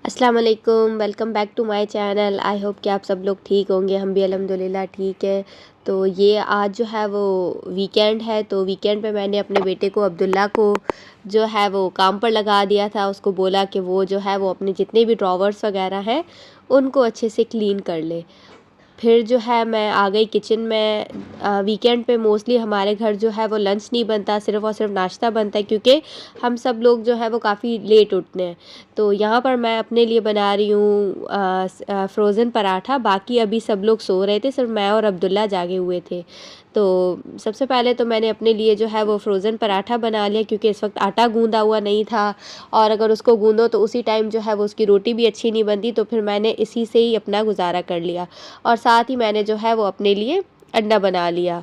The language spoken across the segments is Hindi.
अस्सलाम वालेकुम, welcome back to my channel. I hope कि आप सब लोग ठीक होंगे। हम भी अल्हम्दुलिल्लाह ठीक है। तो ये आज जो है वो वीकेंड है, तो वीकेंड पे मैंने अपने बेटे को अब्दुल्ला को जो है वो काम पर लगा दिया था। उसको बोला कि वो जो है वो अपने जितने भी ड्रॉवर्स वगैरह हैं उनको अच्छे से क्लीन कर ले। फिर जो है मैं आ गई किचन में। वीकेंड पे मोस्टली हमारे घर जो है वो लंच नहीं बनता, सिर्फ़ और सिर्फ नाश्ता बनता है, क्योंकि हम सब लोग जो है वो काफ़ी लेट उठते हैं। तो यहाँ पर मैं अपने लिए बना रही हूँ फ्रोज़न पराठा। बाकी अभी सब लोग सो रहे थे, सिर्फ मैं और अब्दुल्ला जागे हुए थे। तो सबसे पहले तो मैंने अपने लिए जो है वो फ्रोज़न पराठा बना लिया, क्योंकि इस वक्त आटा गूंदा हुआ नहीं था, और अगर उसको गूंदो तो उसी टाइम जो है वो उसकी रोटी भी अच्छी नहीं बनती। तो फिर मैंने इसी से ही अपना गुजारा कर लिया, और साथ ही मैंने जो है वो अपने लिए अंडा बना लिया।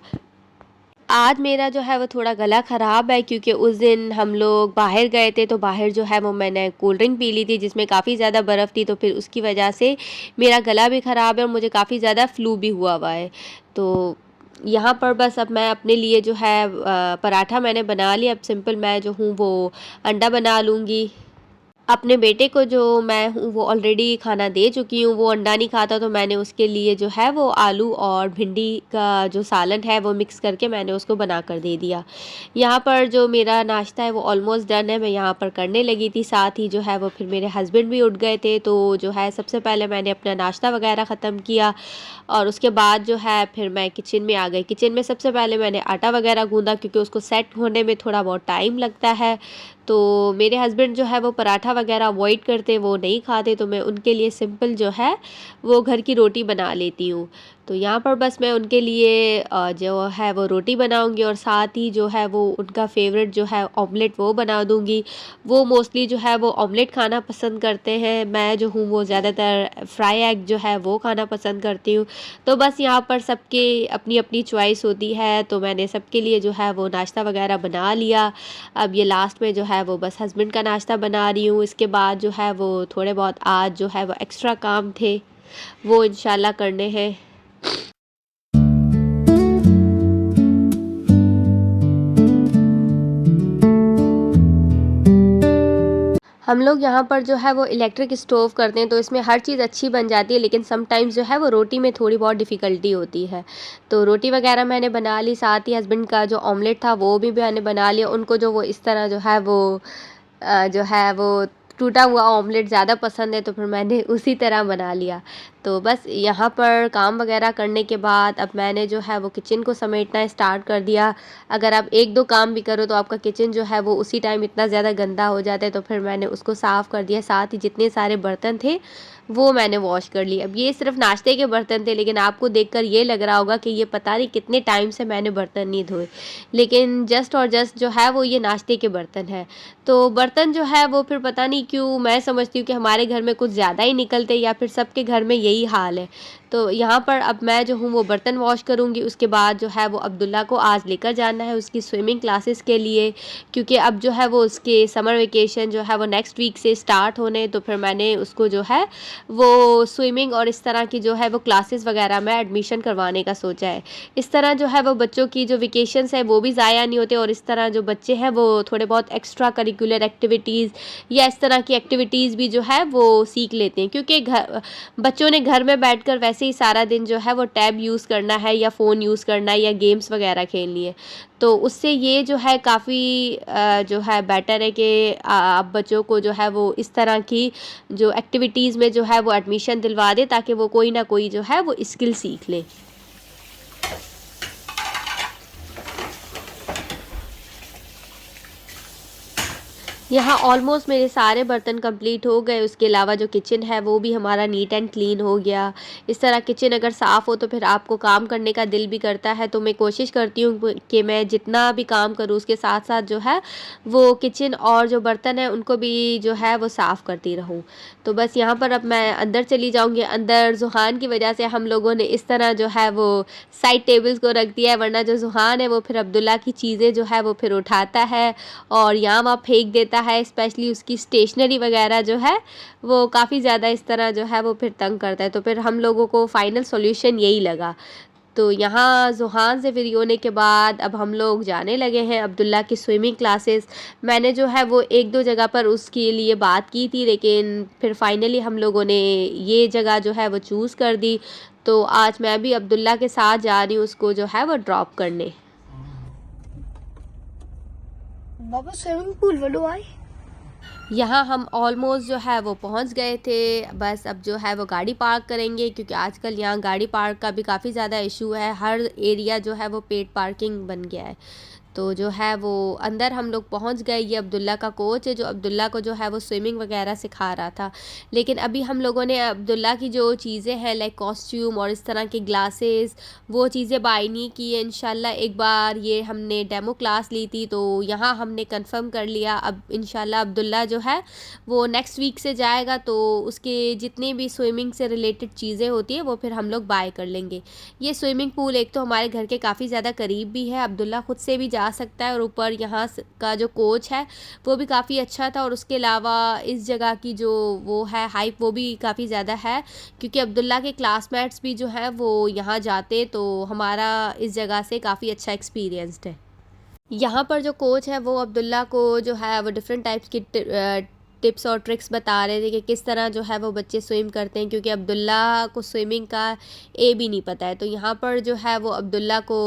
आज मेरा जो है वो थोड़ा गला ख़राब है, क्योंकि उस दिन हम लोग बाहर गए थे, तो बाहर जो है वो मैंने कोल्ड ड्रिंक पी ली थी जिसमें काफ़ी ज़्यादा बर्फ़ थी। तो फिर उसकी वजह से मेरा गला भी ख़राब है और मुझे काफ़ी ज़्यादा फ्लू भी हुआ है। तो यहाँ पर बस अब मैं अपने लिए जो है पराठा मैंने बना लिया। अब सिंपल मैं जो हूँ वो अंडा बना लूँगी। अपने बेटे को जो मैं हूँ वो ऑलरेडी खाना दे चुकी हूँ। वो अंडा नहीं खाता, तो मैंने उसके लिए जो है वो आलू और भिंडी का जो सालन है वो मिक्स करके मैंने उसको बना कर दे दिया। यहाँ पर जो मेरा नाश्ता है वो ऑलमोस्ट डन है, मैं यहाँ पर करने लगी थी। साथ ही जो है वो फिर मेरे हस्बैंड भी उठ गए थे, तो जो है सबसे पहले मैंने अपना नाश्ता वगैरह ख़त्म किया, और उसके बाद जो है फिर मैं किचन में आ गई। किचन में सबसे पहले मैंने आटा वगैरह गूँधा, क्योंकि उसको सेट होने में थोड़ा बहुत टाइम लगता है। तो मेरे हस्बैंड जो है वो पराठा वगैरह अवॉइड करते, वो नहीं खाते, तो मैं उनके लिए सिंपल जो है वो घर की रोटी बना लेती हूँ। तो यहाँ पर बस मैं उनके लिए जो है वो रोटी बनाऊँगी, और साथ ही जो है वो उनका फेवरेट जो है ऑमलेट वो बना दूँगी। वो मोस्टली जो है वो ऑमलेट खाना पसंद करते हैं। मैं जो हूँ वो ज़्यादातर फ्राई एग जो है वो खाना पसंद करती हूँ। तो बस यहाँ पर सबके अपनी अपनी चॉइस होती है, तो मैंने सबके लिए जो है वो नाश्ता वगैरह बना लिया। अब ये लास्ट में जो है वो बस हस्बैंड का नाश्ता बना रही हूँ। इसके बाद जो है वो थोड़े बहुत आज जो है वो एक्स्ट्रा काम थे, वो इंशाल्लाह करने हैं। हम लोग यहाँ पर जो है वो इलेक्ट्रिक स्टोव करते हैं, तो इसमें हर चीज़ अच्छी बन जाती है, लेकिन समटाइम्स जो है वो रोटी में थोड़ी बहुत डिफ़िकल्टी होती है। तो रोटी वगैरह मैंने बना ली, साथ ही हस्बैंड का जो ऑमलेट था वो भी मैंने बना लिया। उनको जो वो इस तरह जो है वो जो है वो टूटा हुआ ऑमलेट ज़्यादा पसंद है, तो फिर मैंने उसी तरह बना लिया। तो बस यहाँ पर काम वगैरह करने के बाद अब मैंने जो है वो किचन को समेटना स्टार्ट कर दिया। अगर आप एक दो काम भी करो तो आपका किचन जो है वो उसी टाइम इतना ज़्यादा गंदा हो जाता है, तो फिर मैंने उसको साफ़ कर दिया। साथ ही जितने सारे बर्तन थे वो मैंने वॉश कर लिए। अब ये सिर्फ नाश्ते के बर्तन थे, लेकिन आपको देखकर ये लग रहा होगा कि ये पता नहीं कितने टाइम से मैंने बर्तन नहीं धोए, लेकिन जस्ट और जस्ट जो है वो ये नाश्ते के बर्तन है। तो बर्तन जो है वो फिर पता नहीं क्यों मैं समझती हूँ कि हमारे घर में कुछ ज़्यादा ही निकलते, या फिर सबके घर में यही हाल है। तो यहाँ पर अब मैं जो हूँ वो बर्तन वॉश करूँगी। उसके बाद जो है वो अब्दुल्ला को आज लेकर जाना है उसकी स्विमिंग क्लासेस के लिए, क्योंकि अब जो है वो उसके समर वेकेशन जो है वो नेक्स्ट वीक से स्टार्ट होने। तो फिर मैंने उसको जो है वो स्विमिंग और इस तरह की जो है वो क्लासेस वगैरह में एडमिशन करवाने का सोचा है। इस तरह जो है वो बच्चों की जो वेकेशंस है वो भी ज़ाया नहीं होते, और इस तरह जो बच्चे हैं वो थोड़े बहुत एक्स्ट्रा करिकुलर एक्टिविटीज़ या इस तरह की एक्टिविटीज़ भी जो है वो सीख लेते हैं, क्योंकि बच्चों ने घर में बैठकर वैसे ही सारा दिन जो है वो टैब यूज़ करना है, या फ़ोन यूज़ करना है, या गेम्स वगैरह खेलनी है। तो उससे ये जो है काफ़ी जो है बेटर है कि आप बच्चों को जो है वो इस तरह की जो एक्टिविटीज़ में जो है वो एडमिशन दिलवा दें, ताकि वो कोई ना कोई जो है वो स्किल सीख लें। यहाँ ऑलमोस्ट मेरे सारे बर्तन कंप्लीट हो गए। उसके अलावा जो किचन है वो भी हमारा नीट एंड क्लीन हो गया। इस तरह किचन अगर साफ़ हो तो फिर आपको काम करने का दिल भी करता है। तो मैं कोशिश करती हूँ कि मैं जितना भी काम करूँ उसके साथ साथ जो है वो किचन और जो बर्तन है उनको भी जो है वो साफ़ करती रहूँ। तो बस यहाँ पर अब मैं अंदर चली जाऊँगी। अंदर ज़ुहान की वजह से हम लोगों ने इस तरह जो है वो साइड टेबल्स को रख दिया है, वरना जो ज़ुहान है वो फिर अब्दुल्ला की चीज़ें जो है वो फिर उठाता है और यहाँ वहाँ फेंक देता है। स्पेशली उसकी स्टेशनरी वगैरह जो है वो काफ़ी ज़्यादा इस तरह जो है वो फिर तंग करता है। तो फिर हम लोगों को फाइनल सॉल्यूशन यही लगा। तो यहाँ ज़ुहान से फ्री होने के बाद अब हम लोग जाने लगे हैं अब्दुल्ला की स्विमिंग क्लासेस। मैंने जो है वो 1-2 जगह पर उसके लिए बात की थी, लेकिन फिर फाइनली हम लोगों ने ये जगह जो है वो चूज़ कर दी। तो आज मैं भी अब्दुल्ला के साथ जा रही हूँ उसको जो है वो ड्रॉप करने। बाबा स्विमिंग पूल वालों आए। यहाँ हम ऑलमोस्ट जो है वो पहुँच गए थे। बस अब जो है वो गाड़ी पार्क करेंगे, क्योंकि आजकल यहाँ गाड़ी पार्क का भी काफ़ी ज़्यादा इशू है। हर एरिया जो है वो पेड पार्किंग बन गया है। तो जो है वो अंदर हम लोग पहुंच गए। ये अब्दुल्ला का कोच है जो अब्दुल्ला को जो है वो स्विमिंग वगैरह सिखा रहा था। लेकिन अभी हम लोगों ने अब्दुल्ला की जो चीज़ें हैं लाइक कॉस्ट्यूम और इस तरह के ग्लासेस, वो चीज़ें बाय नहीं की है। इंशाल्लाह एक बार ये हमने डेमो क्लास ली थी तो यहाँ हमने कंफर्म कर लिया। अब इंशाल्लाह अब्दुल्ला जो है वो नेक्स्ट वीक से जाएगा, तो उसके जितनी भी स्विमिंग से रिलेटेड चीज़ें होती हैं वो फिर हम लोग बाय कर लेंगे। ये स्विमिंग पूल एक तो हमारे घर के काफ़ी ज़्यादा करीब भी है, अब्दुल्ला खुद से भी जा सकता है, और ऊपर यहाँ का जो कोच है वो भी काफ़ी अच्छा था। और उसके अलावा इस जगह की जो वो है हाइप वो भी काफ़ी ज़्यादा है, क्योंकि अब्दुल्ला के क्लासमेट्स भी जो है वो यहाँ जाते, तो हमारा इस जगह से काफ़ी अच्छा एक्सपीरियंस्ड है। यहाँ पर जो कोच है वो अब्दुल्ला को जो है वो डिफरेंट टाइप्स की टिप्स और ट्रिक्स बता रहे थे कि किस तरह जो है वो बच्चे स्विम करते हैं, क्योंकि अब्दुल्ला को स्विमिंग का ए भी नहीं पता है। तो यहाँ पर जो है वो अब्दुल्ला को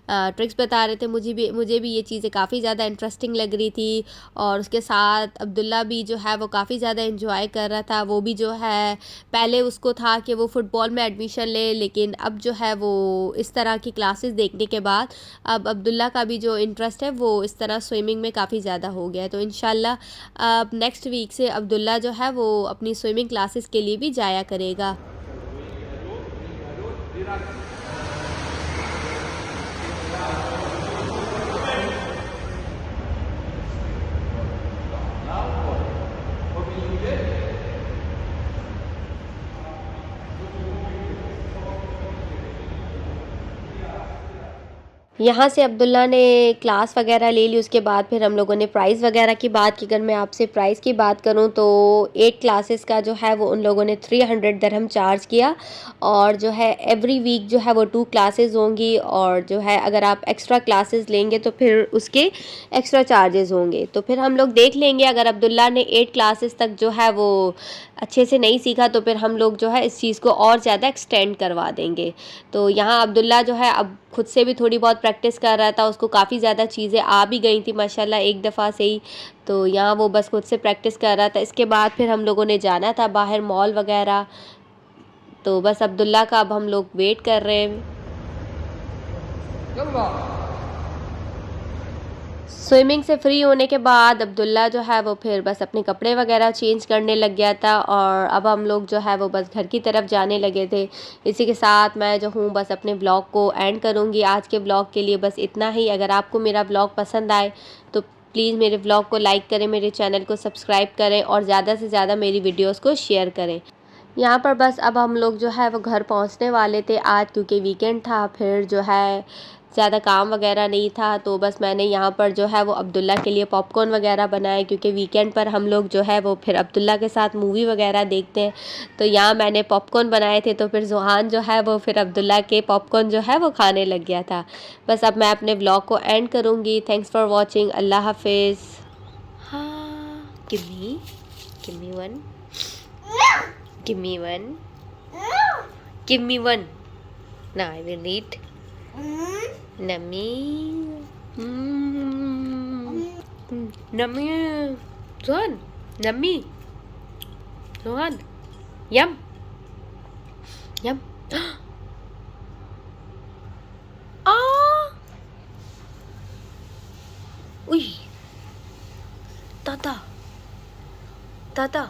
ट्रिक्स बता रहे थे। मुझे भी ये चीज़ें काफ़ी ज़्यादा इंटरेस्टिंग लग रही थी, और उसके साथ अब्दुल्ला भी जो है वो काफ़ी ज़्यादा इंजॉय कर रहा था। वो भी जो है पहले उसको था कि वो फ़ुटबॉल में एडमिशन ले, लेकिन अब जो है वो इस तरह की क्लासेस देखने के बाद अब अब्दुल्ला का भी जो इंटरेस्ट है वो इस तरह स्विमिंग में काफ़ी ज़्यादा हो गया है। तो इंशाल्लाह अब नेक्स्ट वीक से अब्दुल्ला जो है वो अपनी स्विमिंग क्लासेस के लिए भी जाया करेगा। यहाँ से अब्दुल्ला ने क्लास वगैरह ले ली। उसके बाद फिर हम लोगों ने प्राइस वगैरह की बात की। अगर मैं आपसे प्राइस की बात करूँ तो 8 क्लासेस का जो है वो उन लोगों ने 300 दिरहम चार्ज किया, और जो है एवरी वीक जो है वो 2 क्लासेस होंगी, और जो है अगर आप एक्स्ट्रा क्लासेस लेंगे तो फिर उसके एक्स्ट्रा चार्जेस होंगे। तो फिर हम लोग देख लेंगे, अगर अब्दुल्ला ने 8 क्लासेस तक जो है वो अच्छे से नहीं सीखा तो फिर हम लोग जो है इस चीज़ को और ज़्यादा एक्सटेंड करवा देंगे। तो यहाँ अब्दुल्ला जो है अब खुद से भी थोड़ी बहुत प्रैक्टिस कर रहा था, उसको काफ़ी ज़्यादा चीज़ें आ भी गई थी माशाल्लाह एक दफ़ा से ही। तो यहाँ वो बस खुद से प्रैक्टिस कर रहा था। इसके बाद फिर हम लोगों ने जाना था बाहर मॉल वगैरह, तो बस अब्दुल्ला का अब हम लोग वेट कर रहे हैं। स्विमिंग से फ्री होने के बाद अब्दुल्ला जो है वो फिर बस अपने कपड़े वगैरह चेंज करने लग गया था, और अब हम लोग जो है वो बस घर की तरफ जाने लगे थे। इसी के साथ मैं जो हूँ बस अपने ब्लॉग को एंड करूँगी। आज के ब्लॉग के लिए बस इतना ही। अगर आपको मेरा ब्लॉग पसंद आए तो प्लीज़ मेरे ब्लॉग को लाइक करें, मेरे चैनल को सब्सक्राइब करें, और ज़्यादा से ज़्यादा मेरी वीडियोज़ को शेयर करें। यहाँ पर बस अब हम लोग जो है वो घर पहुँचने वाले थे आज, क्योंकि वीकेंड था। फिर जो है ज़्यादा काम वगैरह नहीं था, तो बस मैंने यहाँ पर जो है वो अब्दुल्ला के लिए पॉपकॉर्न वगैरह बनाए, क्योंकि वीकेंड पर हम लोग जो है वो फिर अब्दुल्ला के साथ मूवी वगैरह देखते हैं। तो यहाँ मैंने पॉपकॉर्न बनाए थे, तो फिर ज़ुहान जो है वो फिर अब्दुल्ला के पॉपकॉर्न जो है वो खाने लग गया था। बस अब मैं अपने ब्लॉग को एंड करूँगी। Thanks for watching. अल्लाह हाफिज़। हाँ, give me one, give me one, give me one. Now I will eat. Nummy, nummy, Zohan, nummy, Zohan, yum, yum. Ah, ui, tata, tata.